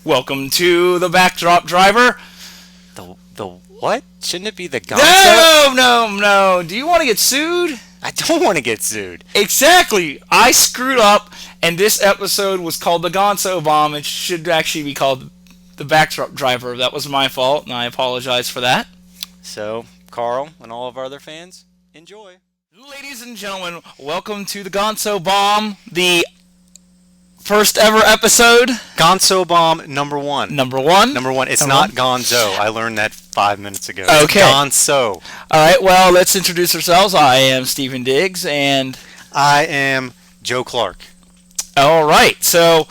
Welcome to the Backdrop Driver. The what? Shouldn't it be the Gonzo? No. Do you want to get sued? I don't want to get sued. Exactly. I screwed up, and this episode was called the Gonzo Bomb. It should actually be called the Backdrop Driver. That was my fault, and I apologize for that. So, Carl and all of our other fans, enjoy. Ladies and gentlemen, welcome to the Gonzo Bomb, the first ever episode. Gonzo Bomb number one. Number one? Number one. It's not Gonzo. I learned that 5 minutes ago. Okay. It's Gonzo. Alright, well, let's introduce ourselves. I am Stephen Diggs, and I am Joe Clark. Alright, so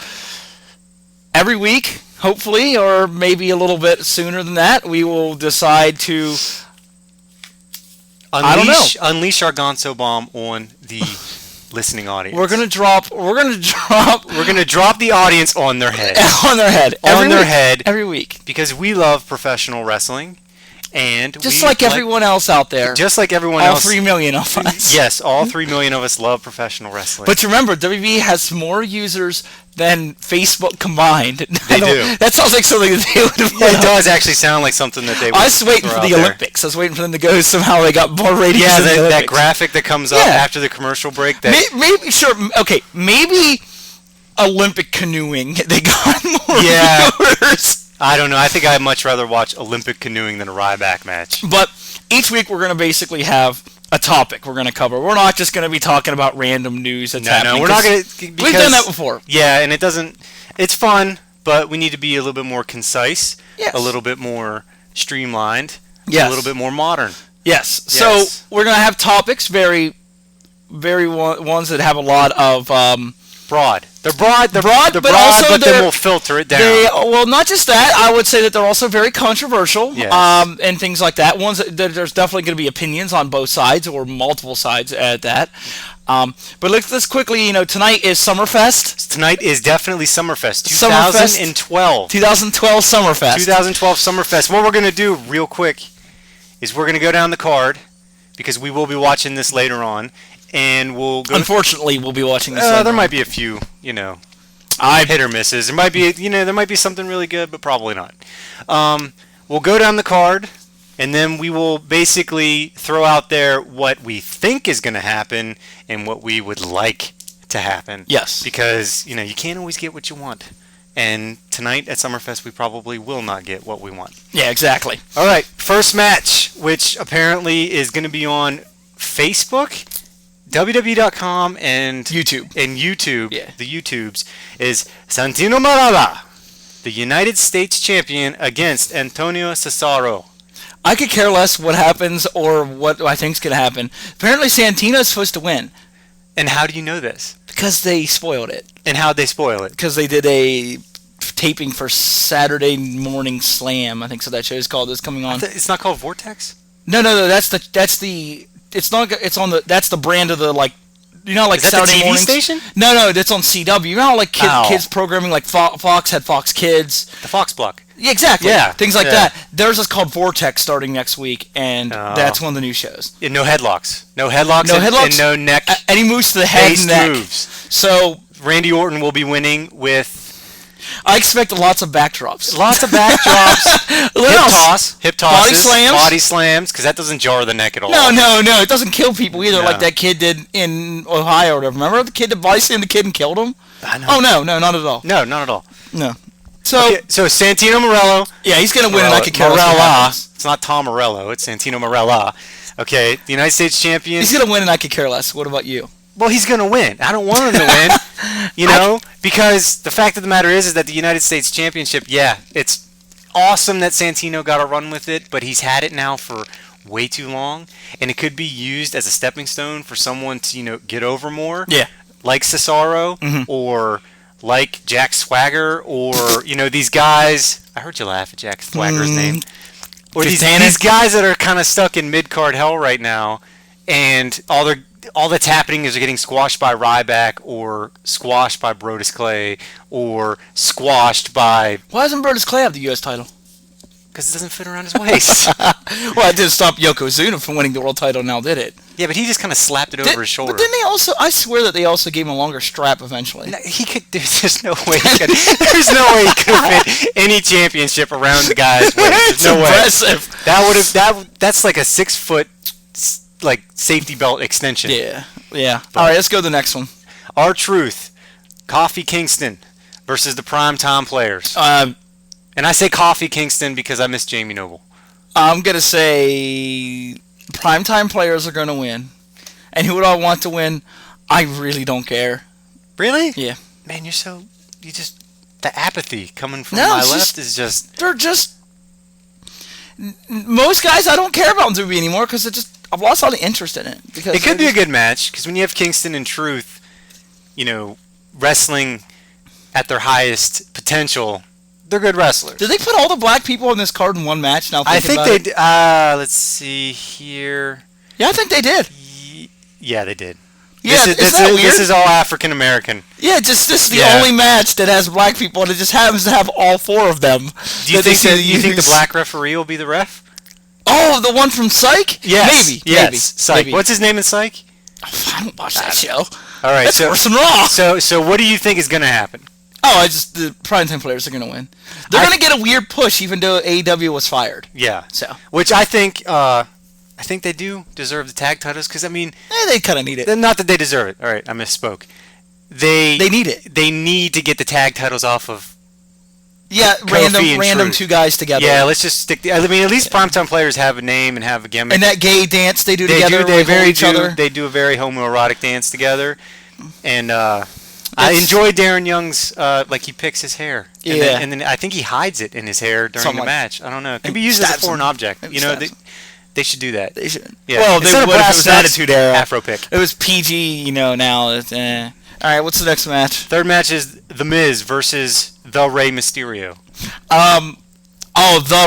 every week, hopefully, or maybe a little bit sooner than that, we will decide to unleash our Gonzo Bomb on the listening audience. We're gonna drop the audience on their head. Every week. Because we love professional wrestling, and just like everyone else out there. Just like everyone all else. All 3 million of us. Yes, all 3 million of us love professional wrestling. But remember, WB has more users than Facebook combined. They do. That sounds like something that they would have. It does actually sound like something that they would. I was waiting for the Olympics. I was waiting for them to go. Somehow they got more ratings. Yeah, that graphic that comes up after the commercial break. Maybe Olympic canoeing. They got more viewers. I don't know. I think I'd much rather watch Olympic canoeing than a Ryback match. But each week we're going to basically have a topic we're going to cover. We're not just going to be talking about random news that's happening. No, we're not going to. We've done that before. Yeah, and it doesn't. It's fun, but we need to be a little bit more concise, a little bit more streamlined, a little bit more modern. Yes. So we're going to have topics, very ones that have a lot of broad. They're broad, but then we'll filter it down. Well, not just that. I would say that they're also very controversial, and things like that. Ones that there's definitely going to be opinions on both sides or multiple sides at that. But let's quickly, tonight is Summerfest. Tonight is definitely Summerfest. 2012. 2012 Summerfest. 2012 Summerfest. What we're going to do real quick is we're going to go down the card because we will be watching this later on. And we'll go. Unfortunately, we'll be watching this. There might be a few, hit or misses. There might be, there might be something really good, but probably not. We'll go down the card, and then we will basically throw out there what we think is going to happen and what we would like to happen. Yes. Because you can't always get what you want, and tonight at Summerfest we probably will not get what we want. Yeah, exactly. All right, first match, which apparently is going to be on Facebook. WWE.com and YouTube. The YouTubes, is Santino Marella, the United States champion, against Antonio Cesaro. I could care less what happens or what I think's going to happen. Apparently Santino is supposed to win. And how do you know this? Because they spoiled it. And how'd they spoil it? Because they did a taping for Saturday Morning Slam. I think so. That show is called. It's coming on. It's not called Vortex? No. That's the. It's not. It's on the. That's the brand of the Saturday morning station. No, that's on CW. You know how kids programming like Fox had Fox Kids. The Fox Block. Yeah, exactly. Yeah, things like that. Theirs is called Vortex starting next week, and that's one of the new shows. Yeah, no headlocks. No headlocks. And no neck. Any moves to the head and neck. Moves. So Randy Orton will be winning with. I expect lots of backdrops. Hip tosses, body slams, because that doesn't jar the neck at all. No, it doesn't kill people either, like that kid did in Ohio or whatever. Remember the kid that body slammed the kid and killed him? I know. Oh no, not at all. No, not at all. No. So Santino Marella. Yeah, he's gonna win, and I could care less. It's not Tom Morello. It's Santino Marella. Okay, the United States champion. He's gonna win, and I could care less. What about you? Well, he's going to win. I don't want him to win, because the fact of the matter is that the United States Championship, it's awesome that Santino got a run with it, but he's had it now for way too long, and it could be used as a stepping stone for someone to, get over more. Yeah. Like Cesaro, or like Jack Swagger, or, these guys. I heard you laugh at Jack Swagger's name. Or these guys that are kind of stuck in mid-card hell right now, and all that's happening is they're getting squashed by Ryback or squashed by Brodus Clay or squashed by... Why doesn't Brodus Clay have the U.S. title? Because it doesn't fit around his waist. Well, it didn't stop Yokozuna from winning the world title now, did it? Yeah, but he just kind of slapped it over his shoulder. But then they also, I swear that they also gave him a longer strap eventually. No, there's no way he could. There's no way he could fit any championship around the guy's waist. There's no impressive. Way. That's like a 6 foot like safety belt extension. Yeah. All right, let's go to the next one. R-Truth, Kofi Kingston versus the Primetime Players. And I say Kofi Kingston because I miss Jamie Noble. I'm going to say Primetime Players are going to win. And who would I want to win? I really don't care. Really? Yeah. Man, the apathy coming from my left is just... They're just... Most guys, I don't care about WWE anymore because I've lost all the interest in it. Because it could be a good match because when you have Kingston and Truth, wrestling at their highest potential... They're good wrestlers. Did they put all the black people on this card in one match? Now I think they did. Let's see here. Yeah, I think they did. Yeah, they did. Yeah, this is all African American. Yeah, this is the only match that has black people, and it just happens to have all 4 of them. Do you think the black referee will be the ref? Oh, the one from Psych? Yes. Maybe. Yes. Maybe. Psych. Maybe. What's his name in Psych? Oh, I don't watch that show. All right. That's worse than Raw. So what do you think is going to happen? Oh, the Primetime Players are going to win. They're going to get a weird push, even though AEW was fired. Yeah. So, which I think they do deserve the tag titles because they kind of need it. Not that they deserve it. All right, I misspoke. They need it. They need to get the tag titles off of. Yeah, random 2 guys together. Yeah, let's just stick. At least Primetime Players have a name and have a gimmick. And that gay dance they do together. They do a very homoerotic dance together, and. I enjoy Darren Young's, he picks his hair. And then I think he hides it in his hair during the match. I don't know. It can be used as a foreign object. They should do that. They should. Yeah. Well, they would if it was Attitude Era. Afro pick. It was PG, now. All right, what's the next match? Third match is The Miz versus The Rey Mysterio. The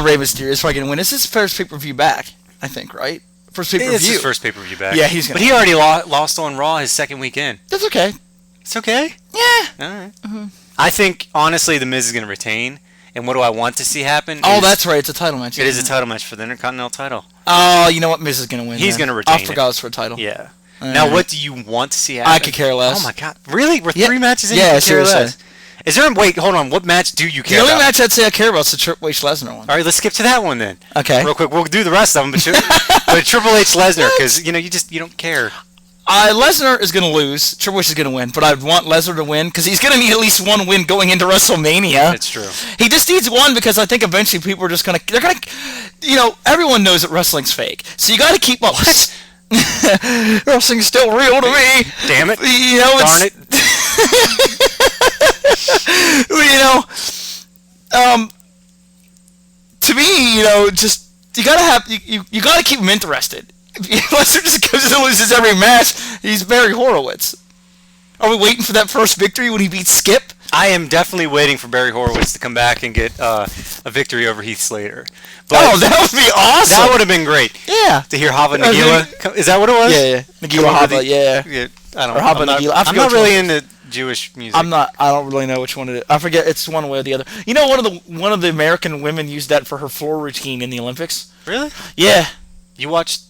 Rey Mysterio is probably going to win. This is his first pay-per-view back, I think, right? First pay-per-view. It's his first pay-per-view back. Yeah, he's going to But he already lost on Raw his second weekend. That's okay. It's okay? Yeah. All right. Mm-hmm. I think, honestly, The Miz is going to retain. And what do I want to see happen? That's right. It's a title match. It is a title match for the Intercontinental title. Oh, you know what? Miz is going to win. He's going to retain I forgot it was for a title. Yeah. Now, what do you want to see happen? I could care less. Oh, my God. Really? We're 3 matches in? Yeah, you care seriously. less? Is there wait, hold on. What match do you care about? The only match I'd say I care about is the Triple H Lesnar one. All right, let's skip to that one then. Okay. Real quick. We'll do the rest of them. But Triple H Lesnar, because, you don't care. Lesnar is going to lose. Triple H is going to win, but I want Lesnar to win because he's going to need at least 1 win going into WrestleMania. That's true. He just needs 1 because I think eventually people are just going to... They're going to... everyone knows that wrestling's fake. So you got to keep up... Wrestling's still real to me. Damn it. Darn it. To me, just... You got to have... You got to keep them interested. Lesnar just goes and loses every match. He's Barry Horowitz. Are we waiting for that first victory when he beats Skip? I am definitely waiting for Barry Horowitz to come back and get a victory over Heath Slater. But that would be awesome. That would have been great. Yeah. To hear Hava Nagila. Is that what it was? Yeah. Nagila Hava, yeah. I don't know. I'm not really into Jewish music. I don't really know which one it is. I forget. It's one way or the other. One of the American women used that for her floor routine in the Olympics. Really? Yeah. You watched...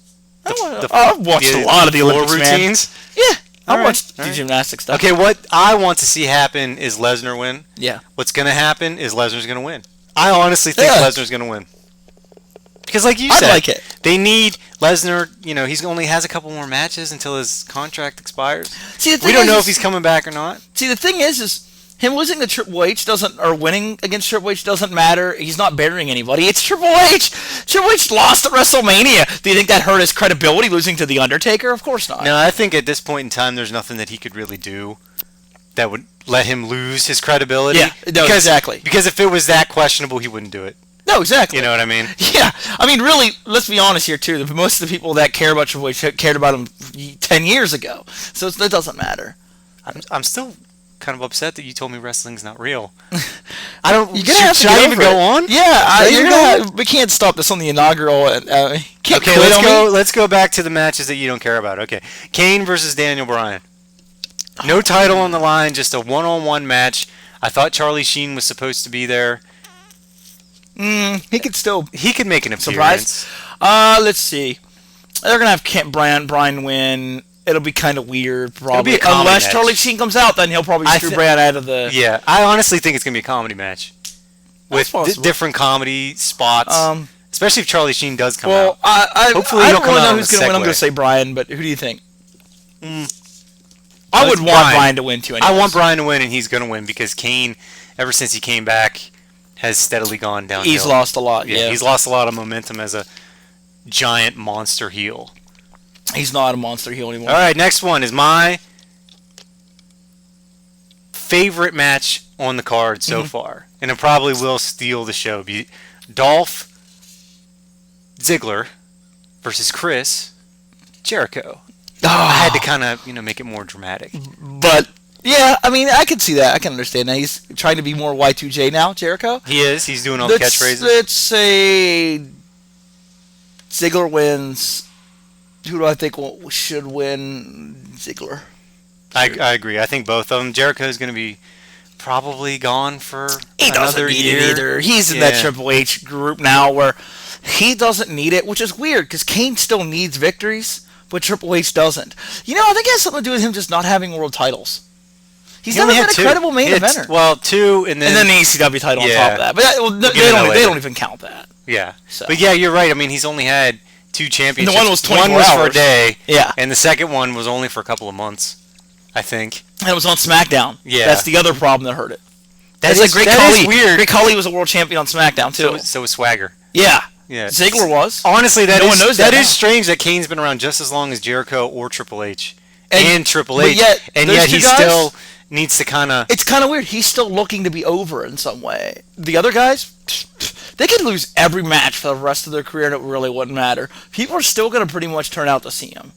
I've watched a lot of the Olympics routines. Man. Yeah, I watched the gymnastics stuff. Okay, what I want to see happen is Lesnar win. Yeah. What's going to happen is Lesnar's going to win. I honestly think Lesnar's going to win. Because, like you said, like it. They need Lesnar. He only has a couple more matches until his contract expires. We don't know if he's coming back or not. See, the thing is him losing to Triple H or winning against Triple H doesn't matter. He's not burying anybody. It's Triple H. Triple H lost at WrestleMania. Do you think that hurt his credibility, losing to The Undertaker? Of course not. No, I think at this point in time, there's nothing that he could really do that would let him lose his credibility. Yeah, exactly. Because if it was that questionable, he wouldn't do it. No, exactly. You know what I mean? Yeah. I mean, really, let's be honest here, too. Most of the people that care about Triple H cared about him 10 years ago. So that doesn't matter. I'm still... kind of upset that you told me wrestling's not real. I don't. Should I even go on? Yeah, we can't stop this on the inaugural. Let's go back to the matches that you don't care about. Okay, Kane versus Daniel Bryan. No title on the line, just a one-on-one match. I thought Charlie Sheen was supposed to be there. He could still make an appearance. surprise. Let's see. They're gonna have Brian win. It'll be kind of weird, probably. It'll be a comedy Unless match. Charlie Sheen comes out, then he'll probably screw Brian out of the. Yeah, I honestly think it's gonna be a comedy match with different comedy spots. Especially if Charlie Sheen does come out. Hopefully I don't really know who's going to win. I'm going to say Brian, but who do you think? I would want Brian to win, too. Anyways. I want Brian to win, and he's going to win because Kane, ever since he came back, has steadily gone downhill. He's lost a lot, yeah. He's lost a lot of momentum as a giant monster heel. He's not a monster heel anymore. All right, next one is my favorite match on the card so far, and it probably will steal the show. Dolph Ziggler versus Chris Jericho. I had to kind of, make it more dramatic. But yeah, I mean, I can see that. I can understand that. He's trying to be more Y2J now, Jericho. He is. He's doing all the catchphrases. Let's say Ziggler wins. Who do I think should win? Ziggler. I agree. I think both of them. Jericho is going to be probably gone for he another doesn't need year. It either. He's in that Triple H group now where he doesn't need it, which is weird because Kane still needs victories, but Triple H doesn't. I think it has something to do with him just not having world titles. He's never been a credible main eventer. Well, 2, and then the ECW title on top of that. But they don't even count that. Yeah. So. But yeah, you're right. I mean, he's only had 2 championships. And the one was 24 One was hours. for a day. Yeah. And the second one was only for a couple of months, I think. And it was on SmackDown. Yeah. That's the other problem that hurt it. That's like Great Khali. Weird. Great Khali was a world champion on SmackDown too. So was Swagger. Yeah. Yeah. Ziggler was. Honestly, that is strange that Kane's been around just as long as Jericho or Triple H. And Triple H. Yet he still needs to kind of... It's kind of weird. He's still looking to be over in some way. The other guys, they could lose every match for the rest of their career and it really wouldn't matter. People are still going to pretty much turn out to see him.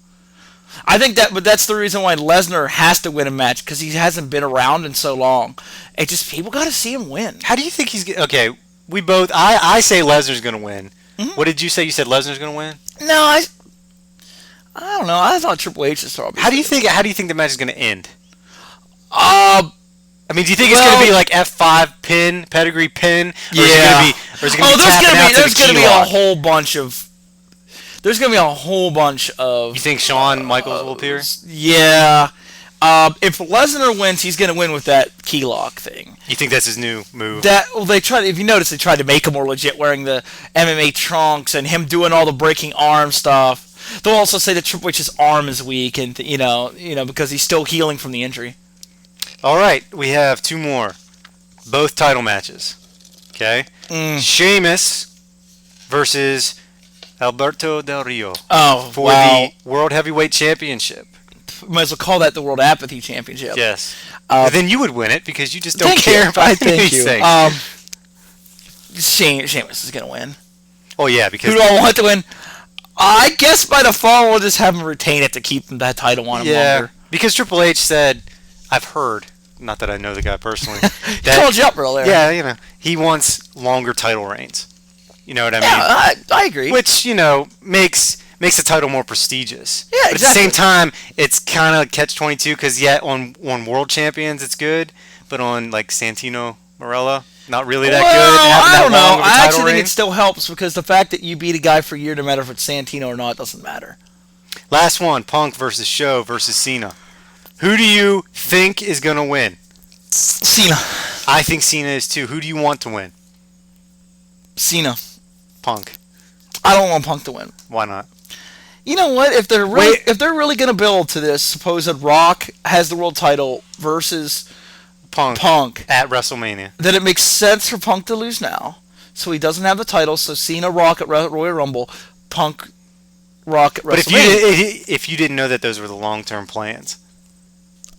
I think that's the reason why Lesnar has to win a match because he hasn't been around in so long. It just, people got to see him win. How do you think he's... Okay, we both... I say Lesnar's going to win. Mm-hmm. What did you say? You said Lesnar's going to win? No, I don't know. I thought Triple H is probably... How do you think the match is going to end? I mean, do you think it's going to be like F5 pin, pedigree pin? Or yeah. Is it going to be there's going to be a whole bunch of... There's going to be a whole bunch of... You think Shawn Michaels will appear? Yeah. If Lesnar wins, he's going to win with that key lock thing. You think that's his new move? If you notice, they tried to make him more legit, wearing the MMA trunks and him doing all the breaking arm stuff. They'll also say that Triple H's arm is weak, and because he's still healing from the injury. All right, we have 2 more, both title matches. Okay, Sheamus versus Alberto Del Rio for the World Heavyweight Championship. Might as well call that the World Apathy Championship. Yes. Then you would win it because you just don't care about anything. Sheamus is going to win. Oh, yeah. Because who do I want to win? I guess by default we'll just have him retain it to keep that title on him longer. Because Triple H said, I've heard, not that I know the guy personally. He called you up earlier. Yeah, he wants longer title reigns. You know what I mean? Yeah, I agree. Which, makes the title more prestigious. Yeah, but exactly. At the same time, it's kind of catch-22 because on World Champions it's good, but on like Santino Marella, not really that good. I don't know. I actually think it still helps because the fact that you beat a guy for a year, no matter if it's Santino or not, doesn't matter. Last one: Punk versus Show versus Cena. Who do you think is going to win? Cena. I think Cena is too. Who do you want to win? Cena. Punk. I don't want Punk to win. Why not? You know what? If they're really going to build to this supposed Rock has the world title versus Punk at WrestleMania, then it makes sense for Punk to lose now. So he doesn't have the title. So Cena, Rock at Royal Rumble, Punk, Rock at WrestleMania. But if you didn't know that those were the long-term plans,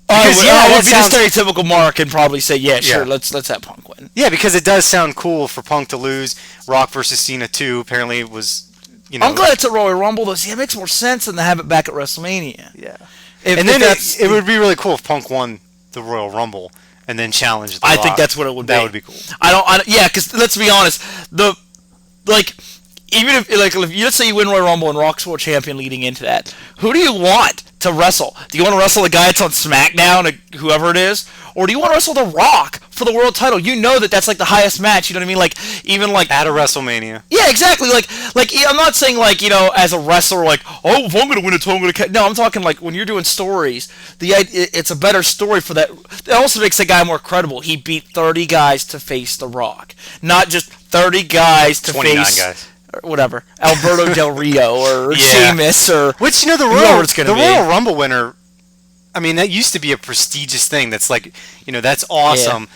I would be the stereotypical Mark and probably say, sure, let's have Punk win. Yeah, because it does sound cool for Punk to lose. Rock versus Cena 2 apparently it was. I'm glad it's at Royal Rumble, though. See, it makes more sense than to have it back at WrestleMania. Yeah. It would be really cool if Punk won the Royal Rumble and then challenged the Rock. I think that's what it would be. That would be cool. Because let's be honest, even if let's say you win Royal Rumble and Rock's world champion leading into that, who do you want to wrestle? Do you want to wrestle the guy that's on SmackDown, or whoever it is, or do you want to wrestle The Rock for the world title? You know that's like the highest match. You know what I mean? Like even like at a WrestleMania. Yeah, exactly. Like I'm not saying like as a wrestler like if I'm gonna win a title I'm gonna. No, I'm talking like when you're doing stories. It's a better story for that. It also makes the guy more credible. He beat 30 guys to face The Rock, not just 30 guys to 29 face. Guys. Or whatever, Alberto Del Rio or Sheamus or which the Royal Rumble winner. I mean, that used to be a prestigious thing. That's like that's awesome.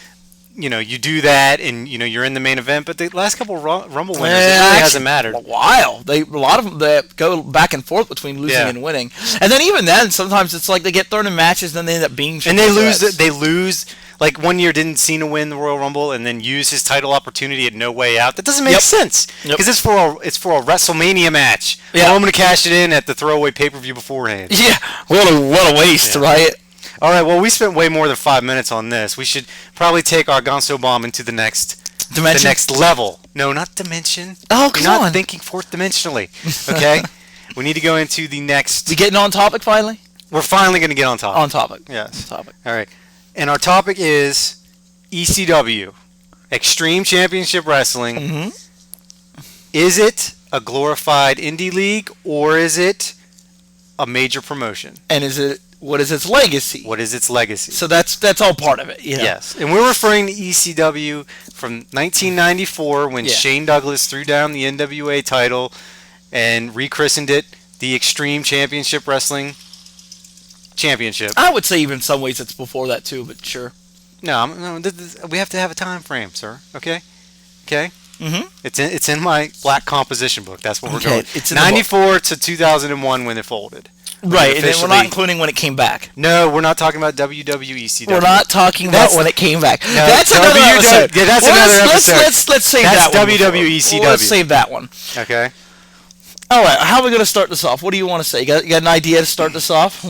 Yeah. You do that and you're in the main event. But the last couple Rumble winners, it really hasn't mattered. A while. A lot of them that go back and forth between losing and winning, and then even then sometimes it's like they get thrown in matches and then they end up being and they lose. Like one year, didn't Cena win the Royal Rumble and then use his title opportunity at No Way Out? That doesn't make sense because it's for a WrestleMania match. Yeah. I'm going to cash it in at the throwaway pay-per-view beforehand. Yeah, what a waste, right? All right, well, we spent way more than 5 minutes on this. We should probably take our Gonzo Bomb into the next dimension, the next level. No, not dimension. Oh, come on! You're not thinking fourth dimensionally. Okay, we need to go into the next. We getting on topic finally? We're finally going to get on topic. On topic. Yes. On topic. All right. And our topic is ECW, Extreme Championship Wrestling. Mm-hmm. Is it a glorified indie league or is it a major promotion? And what is its legacy? What is its legacy? So that's all part of it. Yes. And we're referring to ECW from 1994 when Shane Douglas threw down the NWA title and rechristened it the Extreme Championship Wrestling Championship. I would say even in some ways it's before that too, but sure. No, we have to have a time frame, sir. Okay. Mm-hmm. It's in my black composition book. That's what we're going. It's in 94 to 2001 when it folded. Right, and then we're not including when it came back. No, we're not talking about WWECW. We're not talking about when it came back. No, that's another episode. Yeah, that's another episode. Let's save that one. That's WWECW. Let's save that one. Okay. All right, how are we going to start this off? What do you want to say? You got an idea to start this off?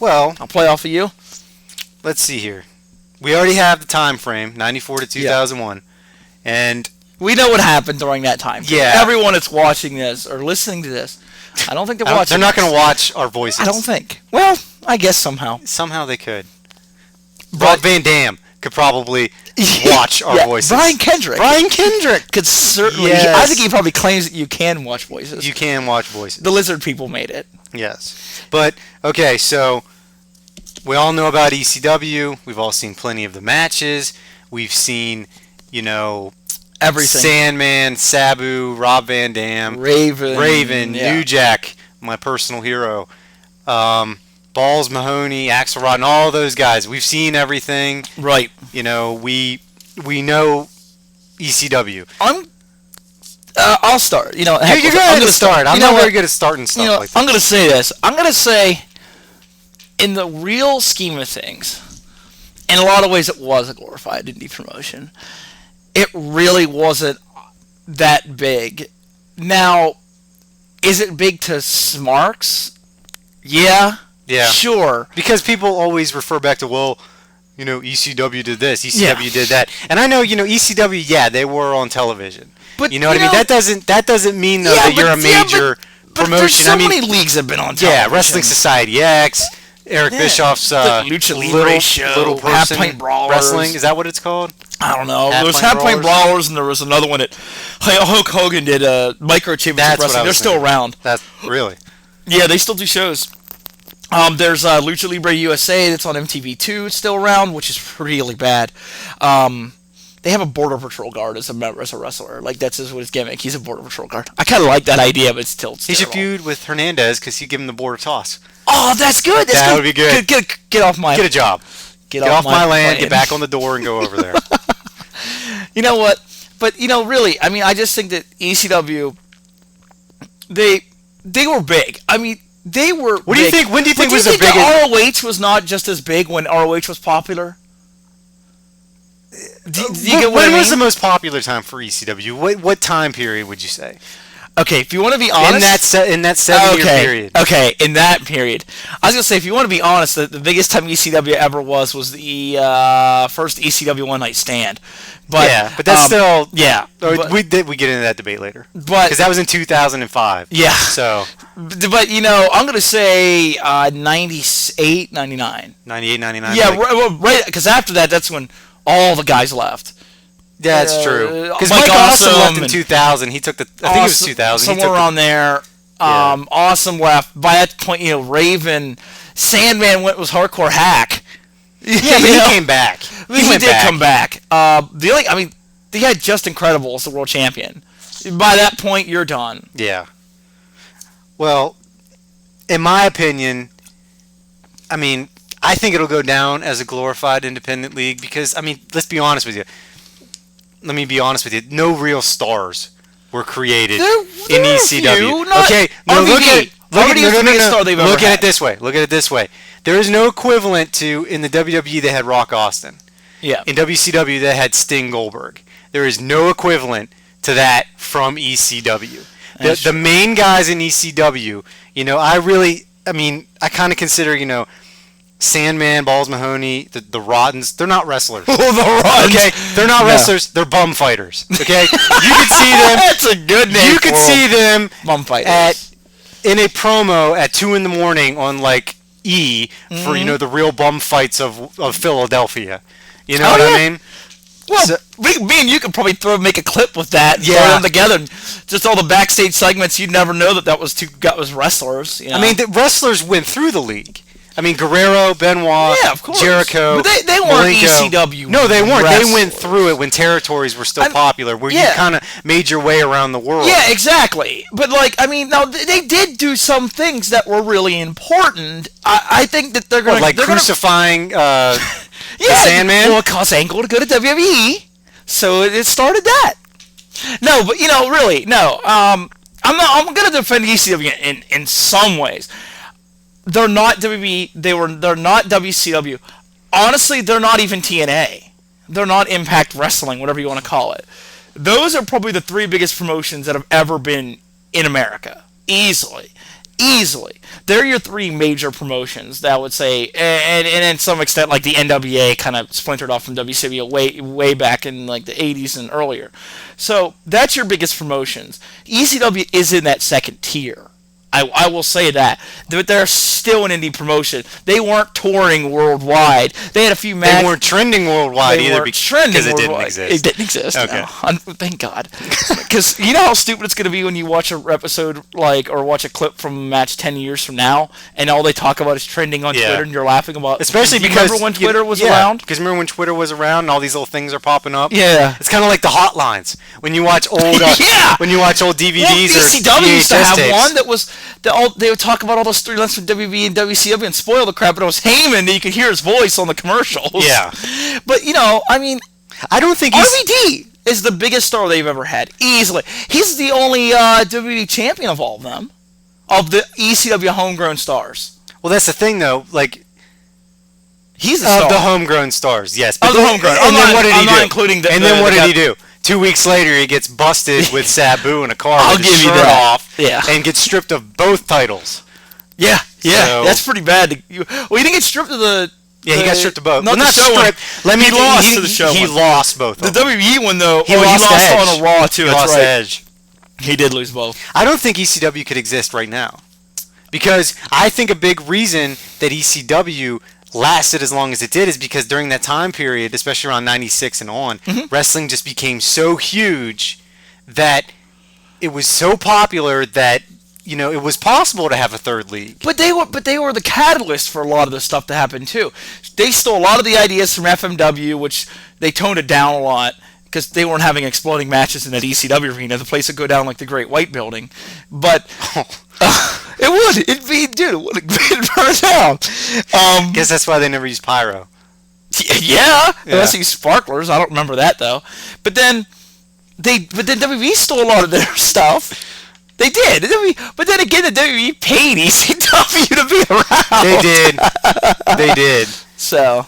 Well, I'll play off of you. Let's see here. We already have the time frame, 94 to 2001. And we know what happened during that time. Yeah. Everyone that's watching this or listening to this, I don't think they're watching. They're not going to watch our voices. I don't think. Well, I guess somehow. Somehow they could. Rob Van Dam could probably watch our voices. Brian Kendrick could certainly. Yes. I think he probably claims that you can watch voices. You can watch voices. The lizard people made it. Yes. But, okay, so we all know about ECW. We've all seen plenty of the matches. We've seen, everything. Sandman, Sabu, Rob Van Dam, Raven, New Jack, my personal hero, Balls Mahoney, Axelrod, and all those guys. We've seen everything. Right. We know ECW. I'll start. You're going to start. I'm not very good at starting stuff like that. I'm going to say this. I'm going to say, in the real scheme of things, in a lot of ways, it was a glorified indie promotion. It really wasn't that big. Now, is it big to Smarks? Yeah. Sure. Because people always refer back to, ECW did this, ECW did that. And I know, ECW, they were on television. But you know what I mean? That doesn't mean though that you're a major promotion. So many leagues have been on television. Yeah, Wrestling Society X, Eric Bischoff's Lucha Libre show, little person Half Pint Brawlers. Wrestling. Is that what it's called? I don't know. There was Half Pint Brawlers, and there was another one that Hulk Hogan did. Micro Championship Wrestling. They're still around. That's really. Yeah, they still do shows. There's Lucha Libre USA that's on MTV2. It's still around, which is really bad. They have a Border Patrol guard as a wrestler. Like, that's his gimmick. He's a Border Patrol guard. I kind of like that idea, but it's still He should feud with Hernandez because he'd give him the border toss. Oh, that's good. That would be good. Get off my... Get a job. Get off my land, get back on the door, and go over there. You know what? But, really, I mean, I just think that ECW, they were big. I mean, they were What do you think? When do you think was the biggest... ROH was not just as big when ROH was popular? Do you get what I mean? When was the most popular time for ECW? What time period would you say? Okay, if you want to be honest, in that 7-year period. Okay, in that period, I was gonna say if you want to be honest, the biggest time ECW ever was the first ECW One Night Stand. But but that's still we get into that debate later. But because that was in 2005. Yeah. So. But I'm gonna say 98, 99. 98, 99. Yeah, right. Because after that, that's when all the guys left. Yeah, that's true. Because Mike Awesome left in 2000. He took I think it was 2000. Somewhere around there. Awesome left. By that point, Raven, Sandman was hardcore hack. Yeah, but he came back. He did come back. They had Just Incredible as the world champion. By that point, you're done. Yeah. Well, in my opinion, I think it'll go down as a glorified independent league because, let's be honest with you. Let me be honest with you. No real stars were created in ECW. Okay, look at it this way. Look at it this way. There is no equivalent to, in the WWE they had Rock Austin. Yeah. In WCW they had Sting Goldberg. There is no equivalent to that from ECW. The main guys in ECW, I kind of consider, Sandman, Balls Mahoney, the Rottens, they're not wrestlers. Oh, the Rottens. Okay, they're not wrestlers, they're bum fighters. Okay? You could see them. That's a good name. You could see them bum fighters in a promo at 2 in the morning on E for the real bum fights of Philadelphia. You know what I mean? Well, me and you could probably make a clip with that. Yeah. Throw them together. Just all the backstage segments. You'd never know that was wrestlers. The wrestlers went through the league. Guerrero, Benoit, Jericho, but they weren't Malenko. ECW. No, they weren't. Wrestlers. They went through it when territories were still popular, where you kind of made your way around the world. Yeah, exactly. But now they did do some things that were really important. I think that they're going to crucifying the Sandman. Well, it cost Angle to go to WWE, so it started that. No, but really, no. I'm going to defend ECW in some ways. They're not WWE. They're not WCW. Honestly, they're not even TNA. They're not Impact Wrestling, whatever you want to call it. Those are probably the 3 biggest promotions that have ever been in America. Easily. They're your 3 major promotions that I would say, and in some extent, like the NWA kind of splintered off from WCW way back in the 80s and earlier. So that's your biggest promotions. ECW is in that second tier. I will say that. But they're still an indie promotion. They weren't touring worldwide. They had a few matches. They weren't trending worldwide either because it didn't exist. It didn't exist. Okay. No. Thank God. Because you know how stupid it's going to be when you watch an episode or watch a clip from a match 10 years from now, and all they talk about is trending on Twitter, and you're laughing about. Especially because remember when Twitter was around? Because remember when Twitter was around and all these little things are popping up. Yeah. It's kind of like the hotlines when you watch old. When you watch old DVDs ECW or used to have tapes. one that was. They would talk about all those storylines from WWE and WCW and spoil the crap, but it was Heyman that you could hear his voice on the commercials. Yeah. But, I don't think RVD is the biggest star they've ever had, easily. He's the only WWE champion of all of them, of the ECW homegrown stars. Well, that's the thing, though. He's the star. Of the homegrown stars, yes. Of the homegrown. And then what did he do? Not including and then what did he do? 2 weeks later, he gets busted with Sabu in a car I'll with give his you shirt that. off Yeah. and gets stripped of both titles. Yeah, So- that's pretty bad. He didn't get stripped of the... Yeah, he got stripped of both. Not Well, the show one. stripped. He lost to the show He one. lost both The of them. WWE one, though, He lost Edge. on a Raw, too. He That's lost right. Edge. He did lose both. I don't think ECW could exist right now. Because I think a big reason that ECW lasted as long as it did is because during that time period, especially around 96 and on, wrestling just became so huge that it was so popular that it was possible to have a third league. But they were the catalyst for a lot of the stuff that happened too. They stole a lot of the ideas from FMW, which they toned it down a lot because they weren't having exploding matches in that ECW arena. The place would go down like the Great White Building, but it would. It would burn down. Guess that's why they never used pyro. Yeah, unless they used sparklers. I don't remember that though. But then WWE stole a lot of their stuff. They did. But then again, the WWE paid ECW to be around. They did. So,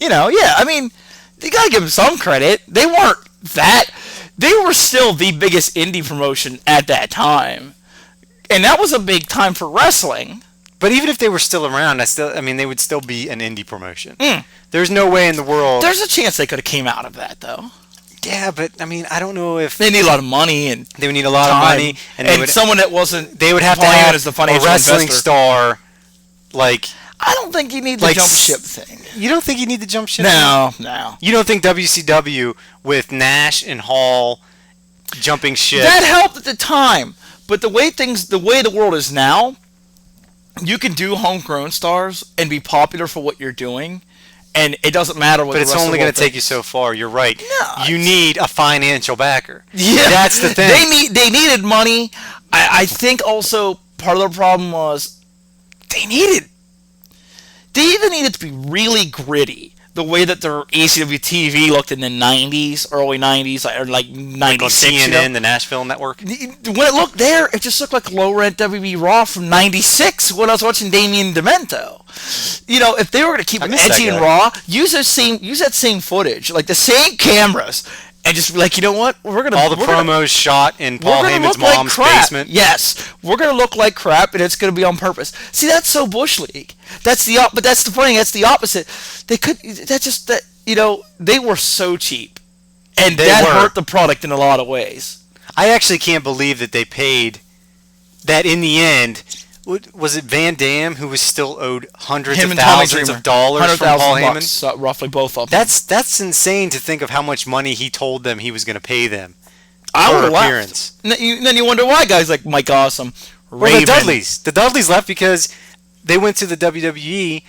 you gotta give them some credit. They weren't that. they were still the biggest indie promotion at that time. And that was a big time for wrestling. But even if they were still around, they would still be an indie promotion. There's no way in the world. There's a chance they could have came out of that, though. Yeah, but I don't know if they need a lot of money, and they would need a lot of money, and someone that wasn't. They would have to have a wrestling star. Like, I don't think you need the jump ship thing. You don't think you need the jump ship? No. You don't think WCW with Nash and Hall jumping ship that helped at the time? But the way the world is now, you can do homegrown stars and be popular for what you're doing, and it doesn't matter what. But it's only going to take you so far. You're right. No, you need a financial backer. Yeah, that's the thing. They needed money. I think also part of the problem was they even needed to be really gritty. The way that their ECW TV looked in the 90s, early 90s, or like 96. Like CNN, the Nashville Network. When it looked there, it just looked like low-rent WB Raw from 96 when I was watching Damien Demento. If they were going to keep it edgy and raw, use that same footage, like the same cameras, and just be like, you know what? All the promos shot in Paul Heyman's mom's basement. Yes, we're going to look like crap, and it's going to be on purpose. See, that's so Bush League. But that's the funny. That's the opposite. They were so cheap, and that hurt the product in a lot of ways. I actually can't believe that they paid that in the end. Was it Van Dam who was still owed hundreds of thousands of dollars from Paul Heyman? Roughly both of them. That's insane to think of how much money he told them he was going to pay them for appearance. Then you wonder why guys like Mike Awesome, Raven. Well, the Dudleys left because they went to the WWEF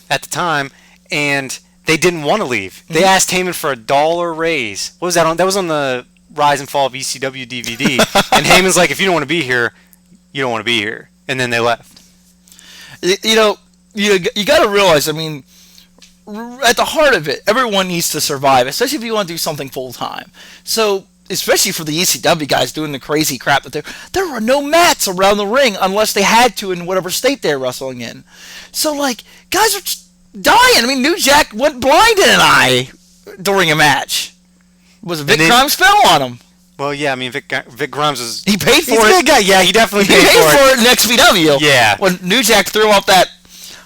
at the time and they didn't want to leave. They asked Heyman for $1 raise. What was that on? That was on the Rise and Fall of ECW DVD. And Heyman's like, if you don't want to be here, you don't want to be here. And then they left. You got to realize, at the heart of it, everyone needs to survive, especially if you want to do something full time. So, especially for the ECW guys doing the crazy crap that there were no mats around the ring unless they had to in whatever state they're wrestling in. So, guys are just dying. New Jack went blind in an eye during a match. Vic Grimes fell on him. Well, yeah, Vic Grimes was... He paid for it. He's a big guy. Yeah, he definitely paid for it. In XPW. Yeah. When New Jack threw up that,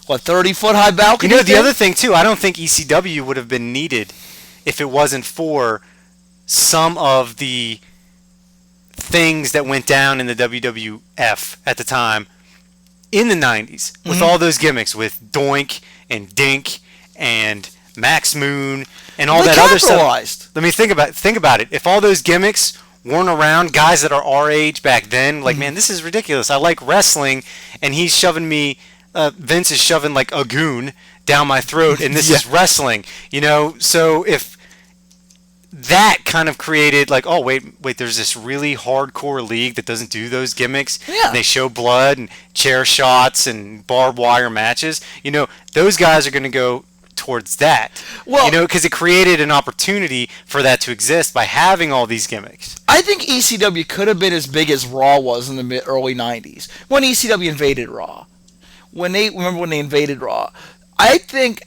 30-foot high balcony? The other thing, too, I don't think ECW would have been needed if it wasn't for some of the things that went down in the WWF at the time in the 90s with all those gimmicks with Doink and Dink and Max Moon and all that other stuff. Let me think about it. If all those gimmicks weren't around, guys that are our age back then, man, this is ridiculous. I like wrestling, and he's shoving me. Vince is shoving like a goon down my throat, and this is wrestling. So if that kind of created oh wait, there's this really hardcore league that doesn't do those gimmicks. Yeah. And they show blood and chair shots and barbed wire matches. Those guys are going to go towards that. Well, because it created an opportunity for that to exist by having all these gimmicks. I think ECW could have been as big as Raw was in the early 90s when ECW invaded Raw. When they invaded Raw, I think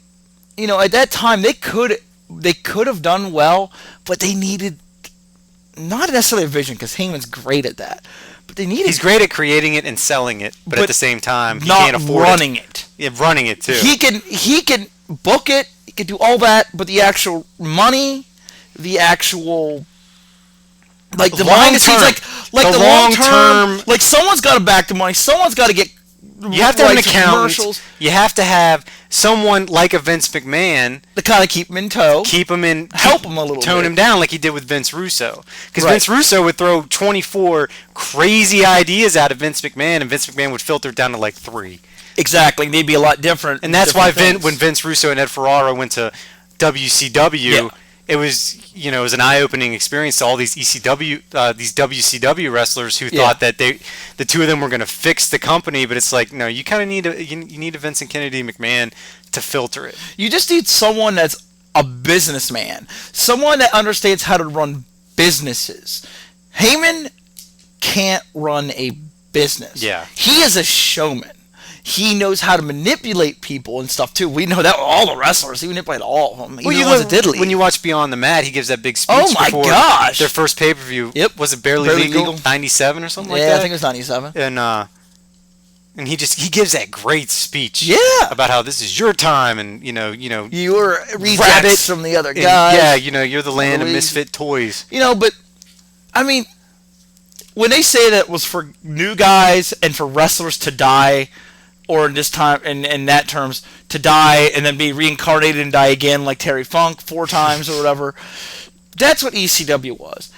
at that time they could have done well, but they needed not necessarily a vision because Heyman's great at that. But they needed. He's great at creating it and selling it, but at the same time, he not can't afford running it. Yeah, running it too. He can book it. He can do all that, but the actual money, the actual the long term, the long term, someone's got to back the money. Someone's got to get. You have to have an accountant. You have to have someone like a Vince McMahon to kind of keep him in tow, help him a little, tone him down like he did with Vince Russo. Because Vince Russo would throw 24 crazy ideas out of Vince McMahon, and Vince McMahon would filter it down to 3. Exactly, they'd be a lot different. And that's why when Vince Russo and Ed Ferraro went to WCW, it was it was an eye-opening experience to all these these WCW wrestlers who thought that the two of them were going to fix the company, but it's no, you kind of need you need a Vincent Kennedy McMahon to filter it. You just need someone that's a businessman, someone that understands how to run businesses. Heyman can't run a business. Yeah, he is a showman. he knows how to manipulate people and stuff too. We know that all the wrestlers, he manipulated all of them. Well, Even the ones that did leave. When you watch Beyond the Mat, he gives that big speech Oh my before gosh. their first pay-per-view. Yep. Was it Barely Legal? 97 or something like that? Yeah, I think it was 97. And he gives that great speech. Yeah. About how this is your time, and you were rejects from the other guys. Yeah, you're the land of misfit toys. But I mean, when they say that it was for new guys and for wrestlers to die, or in this time, in that terms, to die and then be reincarnated and die again, like Terry Funk 4 times or whatever, that's what ECW was.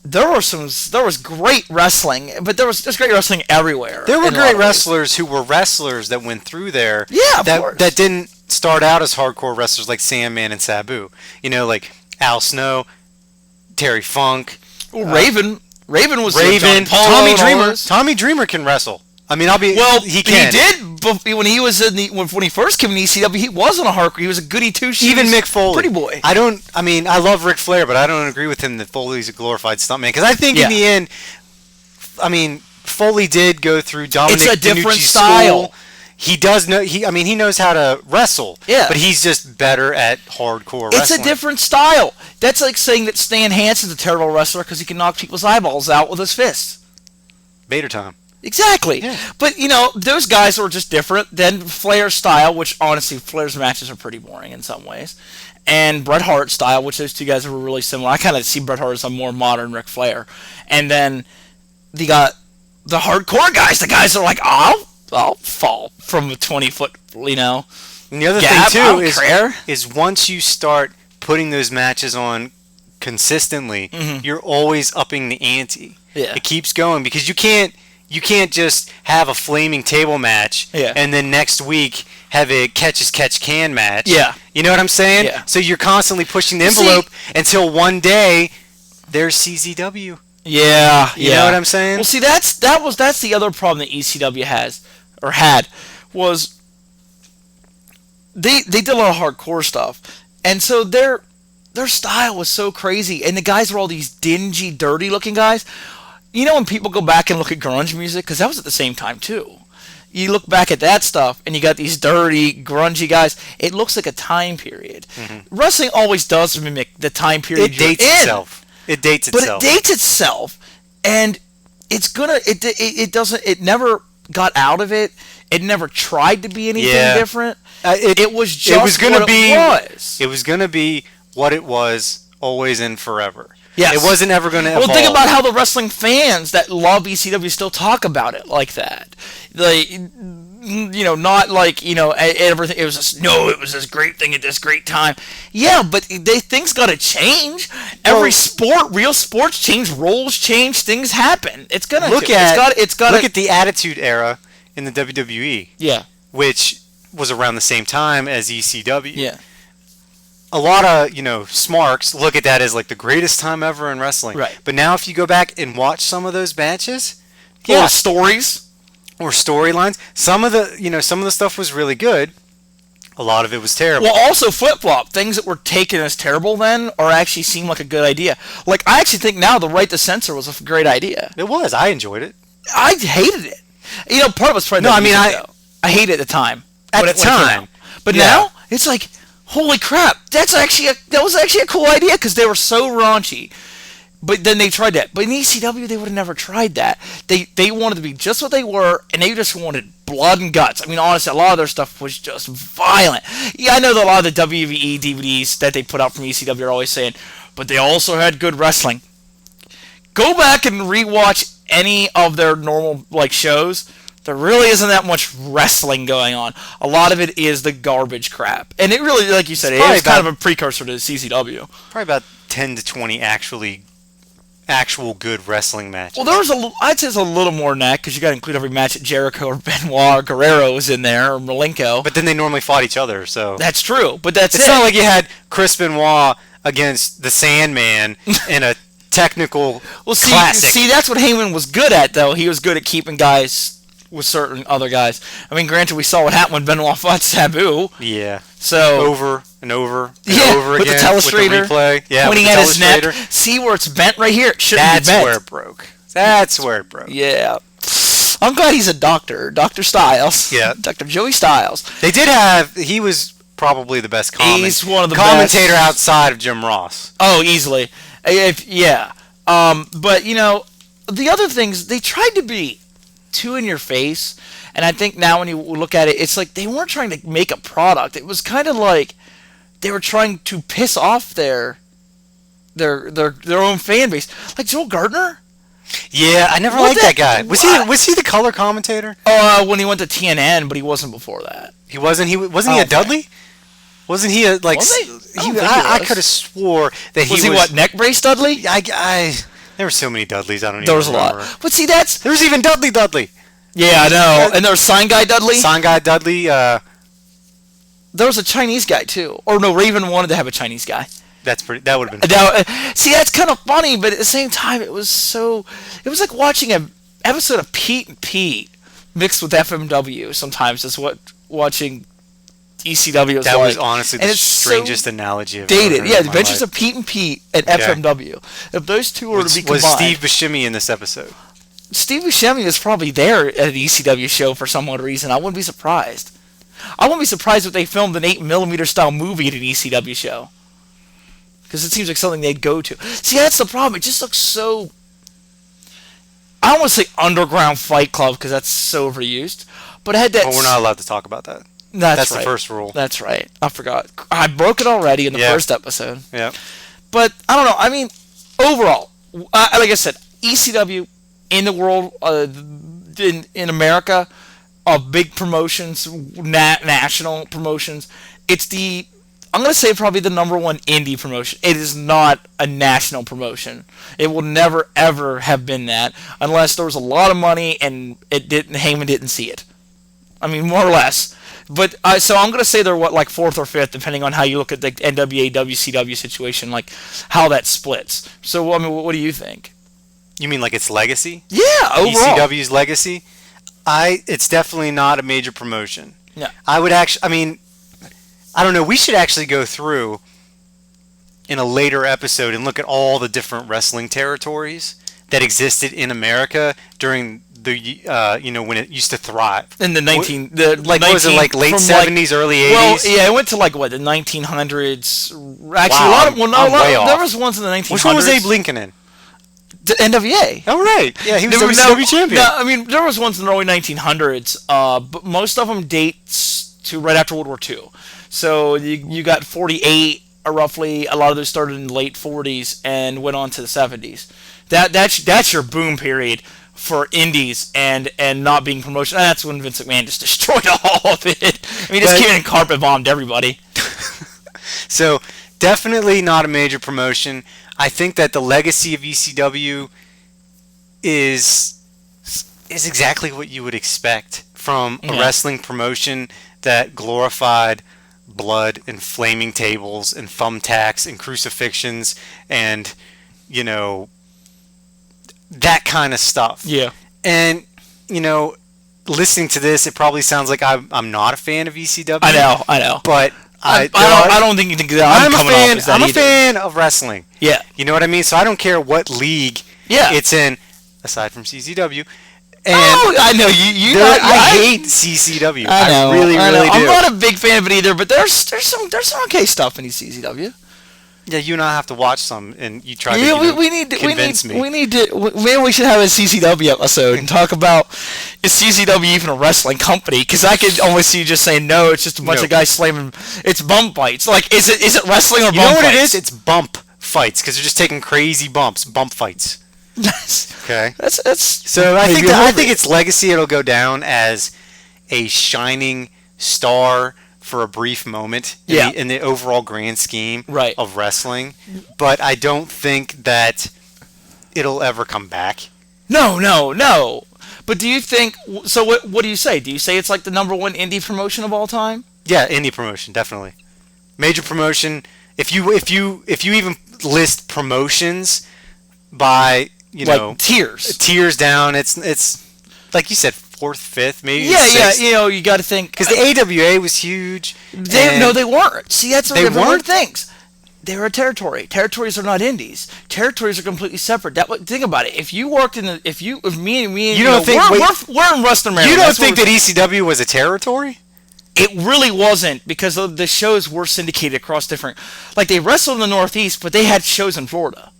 There was great wrestling, but there was great wrestling everywhere. There were great wrestlers who were wrestlers that went through there. Yeah, of course. That didn't start out as hardcore wrestlers like Sandman and Sabu. Like Al Snow, Terry Funk. Well, Raven was Tommy Dreamer. Tommy Dreamer can wrestle. I mean, he can. He did when he was when he first came in ECW. He wasn't a hardcore. He was a goody two shoes. Even Mick Foley, pretty boy. I love Ric Flair, but I don't agree with him that Foley's a glorified stuntman. Because I think in the end, Foley did go through Dominic It's a different DeNucci's style. School. He does know. He knows how to wrestle. Yeah. But he's just better at hardcore wrestling. It's a different style. That's like saying that Stan Hansen's a terrible wrestler because he can knock people's eyeballs out with his fists. Vader time. Exactly. Yeah. But, those guys were just different than Flair's style, which, honestly, Flair's matches are pretty boring in some ways. And Bret Hart's style, which those two guys were really similar. I kind of see Bret Hart as a more modern Ric Flair. And then you got the hardcore guys, the guys that are like, I'll fall from a 20-foot, And the other gap. thing, too, is once you start putting those matches on consistently, you're always upping the ante. Yeah. It keeps going because you can't just have a flaming table match and then next week have a catch-as-catch-can match. Yeah. You know what I'm saying? Yeah. So you're constantly pushing the envelope until one day there's CZW. Yeah. You know what I'm saying? Well, see, that's the other problem that ECW had was they did a lot of hardcore stuff, and so their style was so crazy, and the guys were all these dingy, dirty-looking guys. When people go back and look at grunge music, because that was at the same time too. You look back at that stuff, and you got these dirty, grungy guys. It looks like a time period. Wrestling always does mimic the time period. It dates itself. It dates itself, and it's gonna. It doesn't. It never got out of it. It never tried to be anything different. It was just what it was. It was gonna be what it was, always and forever. Yes. It wasn't ever going to evolve. Well, think about how the wrestling fans that love ECW still talk about it like that. Not like, everything. It was this great thing at this great time. Yeah, but things got to change. Every sport, real sports change, roles change, things happen. It's going to look at the Attitude Era in the WWE. Yeah. Which was around the same time as ECW. Yeah. A lot of, smarks look at that as like the greatest time ever in wrestling. Right. But now if you go back and watch some of those matches, or stories or storylines, some of the stuff was really good. A lot of it was terrible. Well, also flip-flop. Things that were taken as terrible then or actually seemed like a good idea. Like, I actually think now the right to censor was a great idea. It was. I enjoyed it. I hated it. Part of it's probably I hated it at the time. At the time. But now, it's like, holy crap, that was actually a cool idea because they were so raunchy. But then they tried that. But in ECW, they would have never tried that. They wanted to be just what they were, and they just wanted blood and guts. I mean, honestly, a lot of their stuff was just violent. Yeah, I know that a lot of the WWE DVDs that they put out from ECW are always saying, but they also had good wrestling. Go back and rewatch any of their normal shows. There really isn't that much wrestling going on. A lot of it is the garbage crap. And it really, like you said, it is kind of a precursor to CZW. Probably about 10 to 20 actual good wrestling matches. Well, I'd say it's a little more than that, because you got to include every match that Jericho or Benoit or Guerrero was in there, or Malenko. But then they normally fought each other, so... That's true, but it's not like you had Chris Benoit against the Sandman in a technical classic. See, that's what Heyman was good at, though. He was good at keeping guys with certain other guys. I mean, granted, we saw what happened when Benoit fought Sabu. Yeah. So over and over and over again. With the telestrator, with the replay. Yeah, pointing at his neck. See where it's bent right here? It shouldn't be bent. That's where it broke. That's where it broke. Yeah. I'm glad he's a doctor. Dr. Styles. Yeah. Dr. Joey Styles. They did he was probably the best He's one of the commentator best. outside of Jim Ross. Oh, easily. Yeah. But, the other things, they tried to be too in your face. And I think now when you look at it, it's like they weren't trying to make a product. It was kind of like they were trying to piss off their own fan base. Like Joel Gardner? Yeah, I never liked that guy. Was he the color commentator? When he went to TNN, but he wasn't before that. He wasn't. Wasn't he a Dudley? Wasn't he a like? I could have swore that he was. Was he what? Neck brace Dudley? There were so many Dudleys. I don't even There was remember. a lot. But see, there was even Dudley. Yeah, I know. And there was Sign Guy Dudley. Sign Guy Dudley. There was a Chinese guy too. Or no, Raven wanted to have a Chinese guy. That would have been fun. See, that's kind of funny, but at the same time, it was like watching an episode of Pete and Pete mixed with FMW sometimes. Is what watching ECW is that like. Was honestly the strangest analogy I've dated. ever Yeah, heard the in my Adventures life. of Pete and Pete and FMW. If those two were to be combined. Was Steve Buscemi in this episode? Steve Buscemi is probably there at an ECW show for some odd reason. I wouldn't be surprised. I wouldn't be surprised if they filmed an 8mm style movie at an ECW show. Because it seems like something they'd go to. See, that's the problem. It just looks so... I don't want to say underground Fight Club because that's so overused. But it had that... Well, we're not allowed to talk about that. That's right. The first rule. That's right. I forgot. I broke it already in the first episode. Yeah. But, I don't know. I mean, overall, like I said, ECW in the world, in America, of big promotions, national promotions, it's I'm going to say probably the number one indie promotion. It is not a national promotion. It will never, ever have been that unless there was a lot of money and Heyman didn't see it. I mean, more or less. But so I'm going to say they're like fourth or fifth, depending on how you look at the NWA, WCW situation, like how that splits. So, I mean, what do you think? You mean like its legacy? Yeah, overall. ECW's legacy? It's definitely not a major promotion. Yeah. I would actually, I don't know, we should actually go through in a later episode and look at all the different wrestling territories that existed in America during the, when it used to thrive. In the was it like late 70s, early 80s? Well, yeah, it went to like, what, the 1900s? Actually, there was ones in the 1900s. Which one was Abe Lincoln in? The NWA. Oh, right. Yeah, he was WCW champion. No, I mean, there was ones in the early 1900s, but most of them dates to right after World War II. So you got 48, roughly. A lot of those started in the late 40s and went on to the 70s. That's your boom period for indies and not being promotion. That's when Vince McMahon just destroyed all of it. I mean, just came in and carpet bombed everybody. So definitely not a major promotion. I think that the legacy of ECW is exactly what you would expect from a wrestling promotion that glorified blood and flaming tables and thumbtacks and crucifixions and, that kind of stuff. Yeah. And, listening to this, it probably sounds like I'm not a fan of ECW. I know. But I don't think you think that I'm a fan of wrestling. Yeah. You know what I mean? So I don't care what league it's in, aside from CCW. And I know you. I hate CCW. I really do. I'm not a big fan of it either, but there's some okay stuff in CCW. Yeah, you and I have to watch some, and you try to convince me. Maybe we should have a CCW episode and talk about is CCW even a wrestling company? Because I could almost see you just saying no. It's just a bunch of guys slamming. It's bump fights. Like, is it wrestling or bump fights? You know what it is? It's bump fights because they're just taking crazy bumps. Bump fights. Okay. That's so. I think its legacy it'll go down as a shining star for a brief moment in the overall grand scheme of wrestling, but I don't think that it'll ever come back. No. But do you think so? What do you say? Do you say it's like the number one indie promotion of all time? Yeah, indie promotion, definitely. Major promotion. If you even list promotions by like tiers down, it's like you said, fourth, fifth, maybe. Yeah. You got to think because the AWA was huge. They weren't. See, that's one of the weird things. they're a territory. Territories are not indies. Territories are completely separate. Think about it. If you worked if me and you don't think we're in Western Maryland. You don't think that ECW was a territory? It really wasn't, because the shows were syndicated across different. Like, they wrestled in the Northeast, but they had shows in Florida.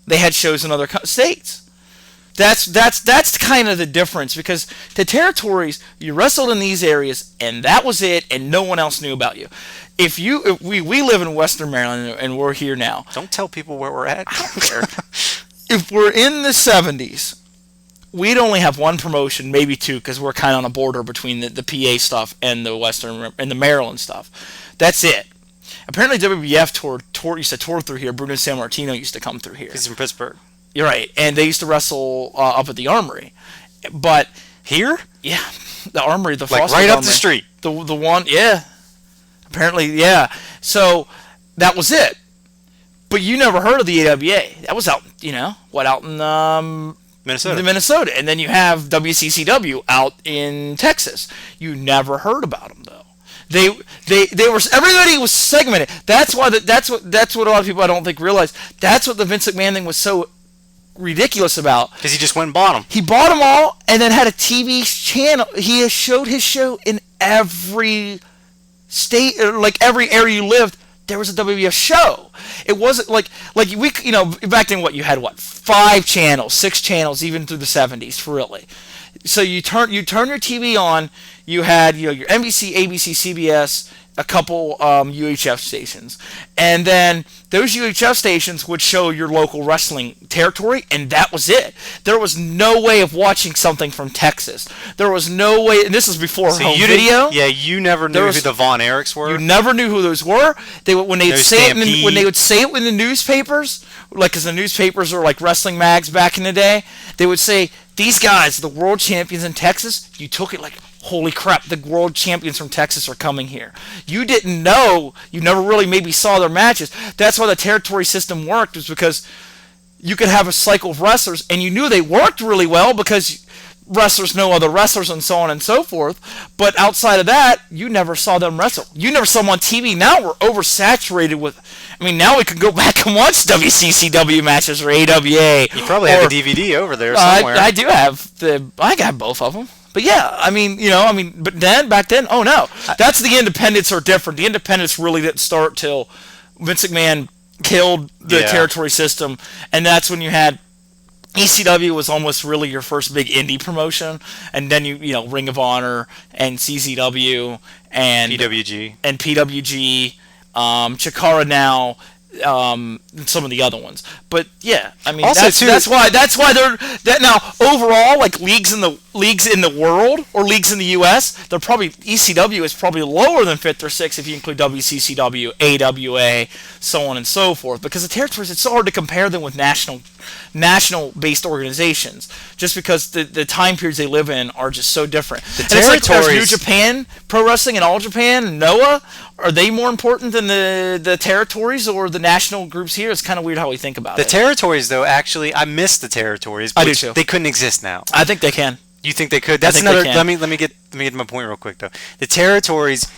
They had shows in other states. That's kind of the difference, because the territories, you wrestled in these areas and that was it, and no one else knew about you. If we live in Western Maryland and we're here now. Don't tell people where we're at. I don't care. If we're in the 70s, we'd only have one promotion, maybe two, because we're kind of on a border between the PA stuff and the Western and the Maryland stuff. That's it. Apparently WBF used to tour through here. Bruno Sammartino used to come through here. He's from Pittsburgh. You're right, and they used to wrestle up at the Armory, but here, yeah, the Armory, the like right up the street, the one, yeah, apparently, yeah. So that was it, but you never heard of the AWA. That was out, out in Minnesota, and then you have WCCW out in Texas. You never heard about them though. They were, everybody was segmented. That's why that's what a lot of people I don't think realize. That's what the Vince McMahon thing was so ridiculous about, because he just went and bought them. He bought them all and then had a TV channel. He has showed his show in every state, like every area you lived. There was a WWF show. It wasn't like we, back then. You had 5 channels, 6 channels, even through the 70s, really. So you turn your TV on. You had your NBC, ABC, CBS, a couple UHF stations, and then those UHF stations would show your local wrestling territory, and that was it. There was no way of watching something from Texas. There was no way, and this is before home video. Yeah, you never knew who the Von Erichs were. You never knew who those were. When they would say it in the newspapers, like, because the newspapers are like wrestling mags back in the day, they would say, these guys, the world champions in Texas. You took it like, holy crap, the world champions from Texas are coming here. You didn't know, you never really maybe saw their matches. That's why the territory system worked, was because you could have a cycle of wrestlers, and you knew they worked really well because wrestlers know other wrestlers and so on and so forth. But outside of that, you never saw them wrestle. You never saw them on TV. Now we're oversaturated with, now we can go back and watch WCCW matches or AWA. You probably have a DVD over there somewhere. I do have I got both of them. But yeah, but back then, oh no. That's the independents are different. The independents really didn't start till Vince McMahon killed the territory system, and that's when you had ECW was almost really your first big indie promotion, and then you Ring of Honor and CZW and PWG, Chikara now, some of the other ones. But yeah, that's why they're now overall, like leagues in the world or leagues in the US, they're probably, ECW is probably lower than 5th or 6th if you include WCCW, AWA, so on and so forth, because the territories, it's so hard to compare them with national based organizations, just because the time periods they live in are just so different. The territories, like, New Japan Pro Wrestling and All Japan and Noah, are they more important than the territories or the national groups here? It's kind of weird how we think about it. The territories, though, actually, I miss the territories. I do too. They couldn't exist now. I think they can. You think they could? That's another. Let me get my point real quick though. The territories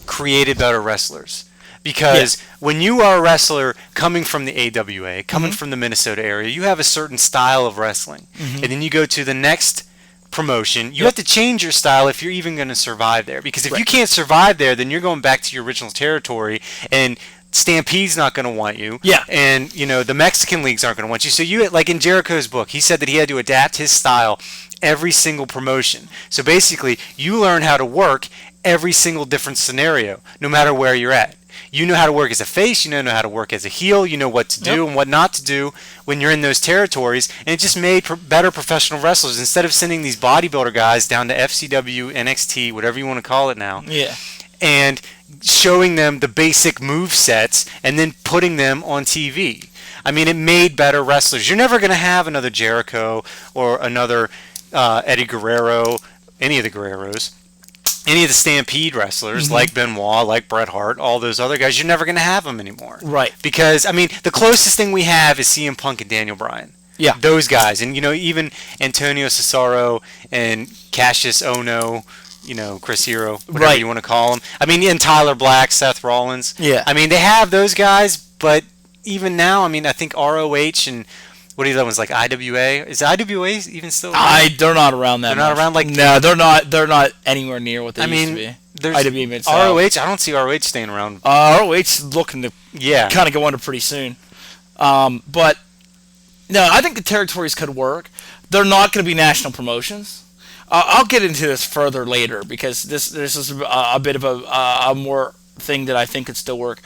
created better wrestlers, because when you are a wrestler coming from the AWA, coming from the Minnesota area, you have a certain style of wrestling, and then you go to the next promotion, you have to change your style if you're even going to survive there. Because if you can't survive there, then you're going back to your original territory, and Stampede's not going to want you. Yeah. And, the Mexican leagues aren't going to want you. So you, like in Jericho's book, he said that he had to adapt his style every single promotion. So basically, you learn how to work every single different scenario, no matter where you're at. You know how to work as a face, you know how to work as a heel, you know what to do and what not to do when you're in those territories, and it just made better professional wrestlers. Instead of sending these bodybuilder guys down to FCW, NXT, whatever you want to call it now, and showing them the basic move sets and then putting them on TV. It made better wrestlers. You're never going to have another Jericho or another Eddie Guerrero, any of the Guerreros, any of the Stampede wrestlers, like Benoit, like Bret Hart, all those other guys. You're never going to have them anymore. Right. Because, the closest thing we have is CM Punk and Daniel Bryan. Yeah. Those guys. And, even Antonio Cesaro and Cassius Ohno, Chris Hero, whatever you want to call him. I mean, and Tyler Black, Seth Rollins. Yeah. I mean, they have those guys, but even now, I mean, I think ROH and what are the other ones, like IWA? Is IWA even still around? They're not around that They're not around? No, they're not anywhere near what they used to be. There's IWA Mid-South. ROH, I don't see ROH staying around. ROH is looking to kind of go under pretty soon. But, no, I think the territories could work. They're not going to be national promotions. I'll get into this further later because this is a bit of a more thing that I think could still work.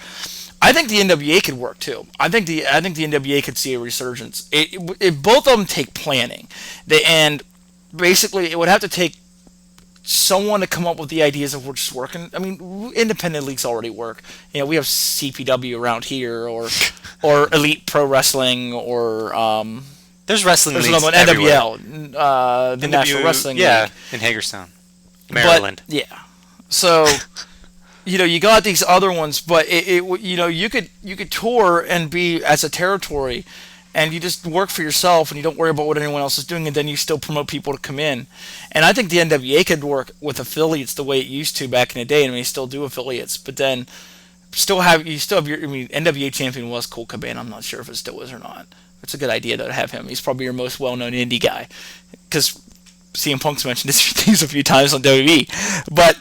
I think the NWA could work too. I think the NWA could see a resurgence. Both of them take planning, and basically it would have to take someone to come up with the ideas of we're just working. I mean, independent leagues already work. We have CPW around here, or Elite Pro Wrestling, or there's wrestling. There's leagues another one, everywhere. NWL, the National Wrestling League. In Hagerstown, Maryland. But, so. You got these other ones, but you could tour and be as a territory, and you just work for yourself, and you don't worry about what anyone else is doing, and then you still promote people to come in. And I think the NWA could work with affiliates the way it used to back in the day. I mean, you still do affiliates, but then you still have your. I mean, NWA champion was Colt Cabana. I'm not sure if it still is or not. It's a good idea though to have him. He's probably your most well-known indie guy, because CM Punk's mentioned these a few times on WWE, but.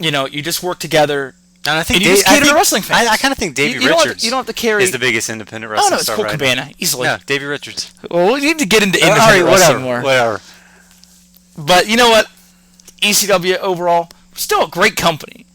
You just work together, and I think you just cater to wrestling fans. I kind of think Davey Richards. You don't have to carry. Is the biggest independent wrestling star. Colt Cabana, easily. Yeah, Davey Richards. Well, we need to get into independent wrestling more. Whatever. But you know what? ECW overall, still a great company.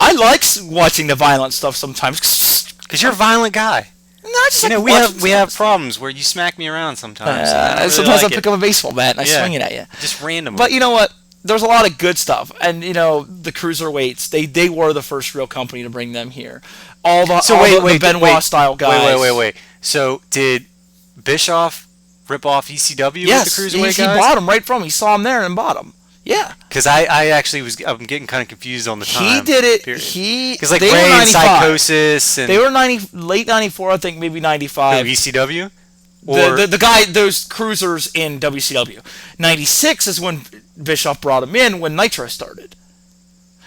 I like watching the violent stuff sometimes because you're a violent guy. No, I just we have problems where you smack me around sometimes. Sometimes I pick up a baseball bat and I swing it at you. Just randomly. But you know what? There's a lot of good stuff, and the cruiserweights. They were the first real company to bring them here. The Benoit style guys. Wait. So did Bischoff rip off ECW with the cruiserweight guys? He bought them right from. He saw them there and bought them. Yeah. Because I'm getting kind of confused on the time. He did it. Because like Ray and Psychosis and they were late '94, I think, maybe '95. ECW. The guy, those cruisers in WCW. '96 is when Bischoff brought him in when Nitro started.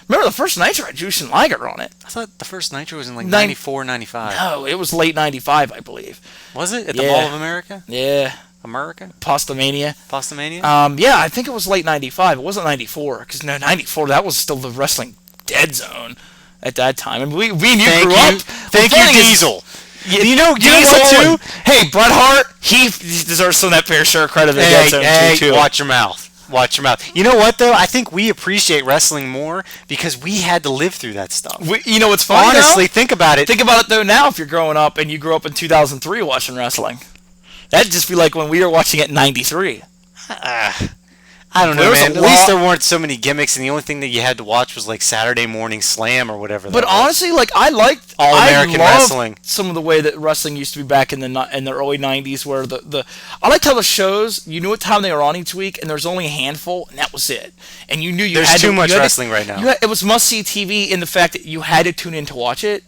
Remember the first Nitro had Jushin Liger on it. I thought the first Nitro was in like 94, 95. No, it was late '95, I believe. Was it? At the Mall of America? Yeah. America? Postamania. Yeah, I think it was late '95. It wasn't '94, because '94, that was still the wrestling dead zone at that time. I mean, we grew up. Thank you, Diesel. You know what, too? Hey, Bret Hart, he deserves some of that fair share credit. Hey, watch your mouth. Watch your mouth. You know what, though? I think we appreciate wrestling more because we had to live through that stuff. You know what's funny, honestly, think about it. Think about it, though, now, if you're growing up and you grew up in 2003 watching wrestling. That'd just be like when we were watching it in 93. I don't know, man. At least there weren't so many gimmicks, and the only thing that you had to watch was like Saturday Morning Slam or whatever. But honestly, like I liked All-American Wrestling. Some of the way that wrestling used to be back in the early '90s, where I liked how the shows, you knew what time they were on each week, and there was only a handful, and that was it. And you knew there's too much wrestling right now. It was must-see TV in the fact that you had to tune in to watch it.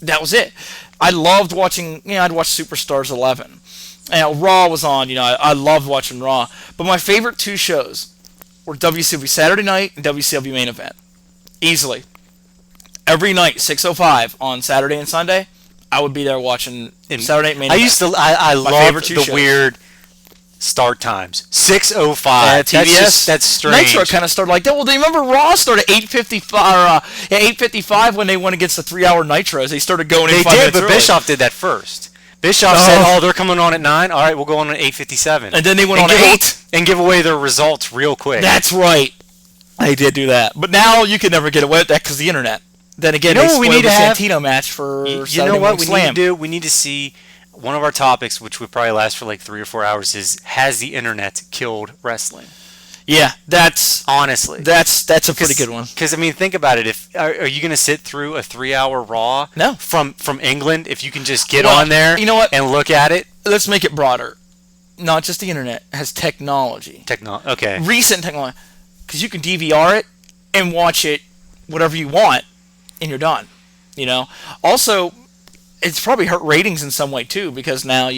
That was it. I loved watching. I'd watch Superstars 11. And Raw was on. I loved watching Raw. But my favorite two shows were WCW Saturday Night and WCW Main Event. Easily. Every night, 6:05 on Saturday and Sunday, I would be there watching Saturday Night Main Event. I loved the weird start times. 6:05. TBS. That's strange. Nitro kind of started like that. Well, do you remember Raw started at 8:55 when they went against the 3-hour Nitros? They started going in 5 minutes They did, but early. Bischoff did that first. Bischoff said, they're coming on at 9. All right, we'll go on at 8:57. And then they went on at 8. And give away their results real quick. That's right. They did do that. But now you can never get away with that because of the internet. Then again, they spoiled the Santino match for Saturday Morning Slam. You know what we need to do? We need to see one of our topics, which would probably last for like 3 or 4 hours, is has the internet killed wrestling? Yeah, that's honestly that's a pretty good one. Because I mean, think about it. If are you going to sit through a 3-hour Raw? No. From England, if you can just get on there, you know what, and look at it. Let's make it broader. Not just the internet has technology. Okay. Recent technology, because you can DVR it and watch it whatever you want, and you're done. Also, it's probably hurt ratings in some way too, because now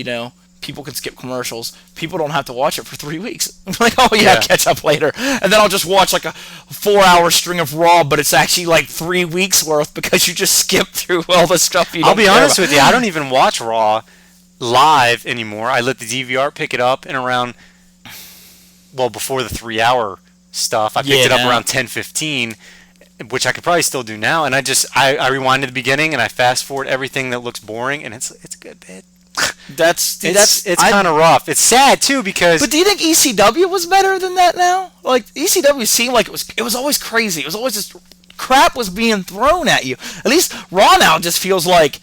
people can skip commercials. People don't have to watch it for 3 weeks. Like, oh yeah, catch up later. And then I'll just watch like a 4-hour string of Raw, but it's actually like 3 weeks worth because you just skipped through all the stuff you don't I'll be care honest about. with you, I don't even watch Raw live anymore. I let the DVR pick it up and around, before the 3-hour stuff. I picked it up around 10:15, which I could probably still do now. And I rewind to the beginning and I fast forward everything that looks boring, and it's a good bit. It's kind of rough. It's sad too because. But do you think ECW was better than that now? Like ECW seemed like it was always crazy. It was always just crap was being thrown at you. At least Raw now just feels like,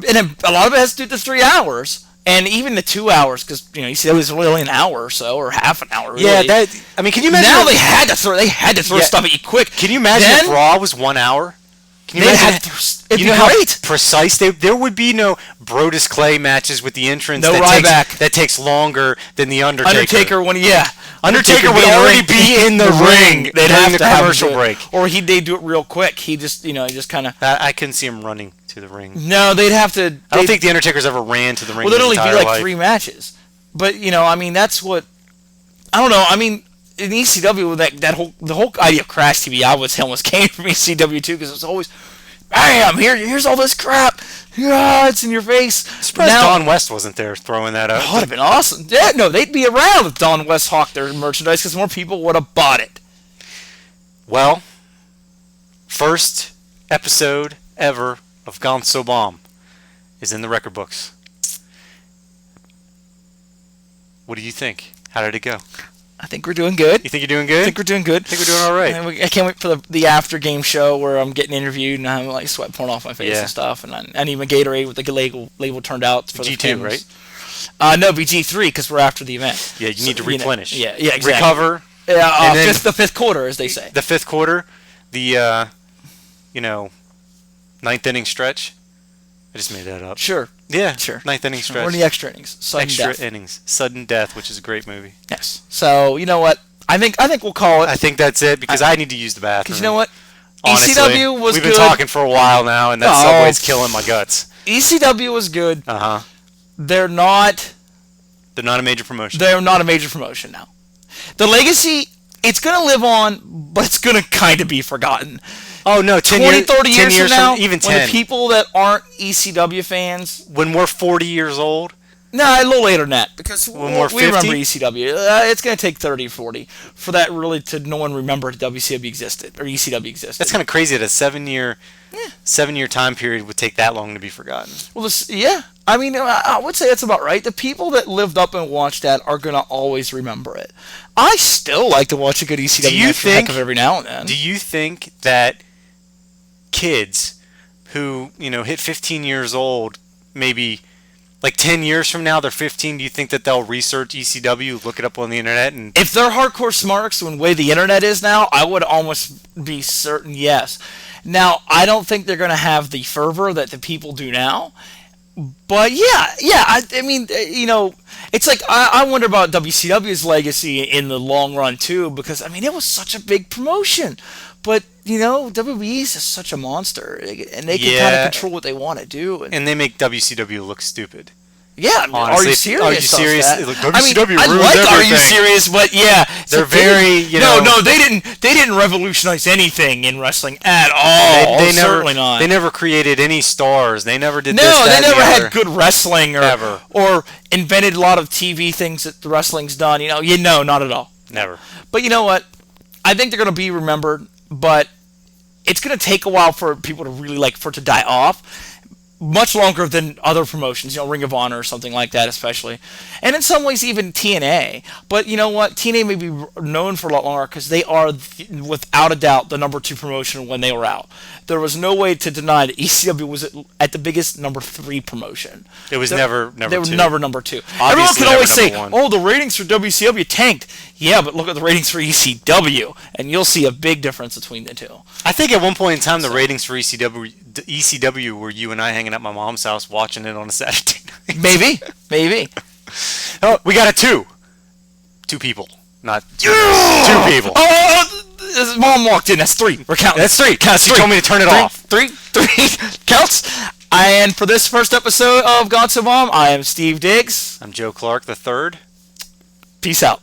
and a lot of it has to do with the 3 hours. And even the 2 hours, because ECW was really an hour or so, or half an hour. Really. Yeah, can you imagine? Now they had to throw stuff at you quick. Can you imagine if Raw was 1 hour? Can you imagine? It'd be great. How precise there would be no Brodus Clay matches with the entrance. No Ryback. That takes longer than the Undertaker. Undertaker Undertaker would already be in the ring. They'd have to the commercial break, or they do it real quick. He just kind of. I couldn't see him running to the ring. No, they'd have to. I don't think the Undertaker's ever ran to the ring. Well, there'd only be like life. 3 matches, but that's what. I don't know. I mean, in ECW, the whole idea of Crash TV, I was telling came from ECW too, because it was always, bam, here's all this crap. Yeah, it's in your face. I'm surprised Don West wasn't there throwing that out. That would have been awesome. Yeah, no, they'd be around if Don West hawked their merchandise because more people would have bought it. Well, first episode ever of Gone So Bomb is in the record books. What do you think? How did it go? I think we're doing good. You think you're doing good? I think we're doing good. I think we're doing all right. And I can't wait for the after game show where I'm getting interviewed and I'm like sweat pouring off my face and stuff. And I need my Gatorade with the label turned out for the G2, right? No, it'll be G3 because we're after the event. Yeah, you need to replenish. Yeah, exactly. Recover. Yeah, the fifth quarter, as they say. The fifth quarter, the ninth inning stretch. I just made that up. Sure. Yeah, sure. Ninth inning stretch. Or in the extra innings. Sudden Death, which is a great movie. Yes. So you know what? I think we'll call it. I think that's it because I need to use the bathroom. Because you know what? Honestly, ECW was we've good. been talking for a while now, and that Subway's killing my guts. ECW was good. They're not a major promotion. They're not a major promotion now. The legacy, it's going to live on, but it's going to kind of be forgotten. Oh, no, 30 years from now, even 10. When the people that aren't ECW fans... When we're 40 years old? No, a little later than that, because when we're 50? We remember ECW. It's going to take 30 or 40 for that really to no one remember WCW existed, or ECW existed. That's kind of crazy that a 7-year time period would take that long to be forgotten. Well, I mean, I would say that's about right. The people that lived up and watched that are going to always remember it. I still like to watch a good ECW match for the heck of every now and then. Do you think that kids who, hit 15 years old, maybe like 10 years from now, they're 15, do you think that they'll research ECW, look it up on the internet? And if they're hardcore smarks the way the internet is now, I would almost be certain yes. Now, I don't think they're going to have the fervor that the people do now. But I mean, it's like I wonder about WCW's legacy in the long run too, because I mean it was such a big promotion, but WWE is just such a monster, and they can kind of control what they want to do, and they make WCW look stupid. Yeah, honestly, Are You Serious? Are You Serious? Look, WCW I like everything. Are You Serious? But yeah, they're very No, they didn't revolutionize anything in wrestling at all. They certainly not. They never created any stars. They never did. No, this, that, they never the had other. good wrestling or invented a lot of TV things that the wrestling's done. Not at all. Never. But you know what? I think they're going to be remembered, but it's going to take a while for people to really for it to die off. Much longer than other promotions, Ring of Honor or something like that, especially. And in some ways, even TNA. But you know what? TNA may be known for a lot longer because they are, without a doubt, the number 2 promotion when they were out. There was no way to deny that ECW was at the biggest number 3 promotion. It was never number 2. They were never number 2. Obviously everyone can always say, one. the ratings for WCW tanked. Yeah, but look at the ratings for ECW, and you'll see a big difference between the two. I think at one point in time, the ratings for ECW were you and I hanging at my mom's house watching it on a Saturday night. Maybe. Oh, we got a 2. 2 people, not 2 people. His mom walked in. That's 3. We're counting. That's 3. Counts 3. She told me to turn it off. 3 counts. And for this first episode of God So Bomb, I am Steve Diggs. I'm Joe Clark the third. Peace out.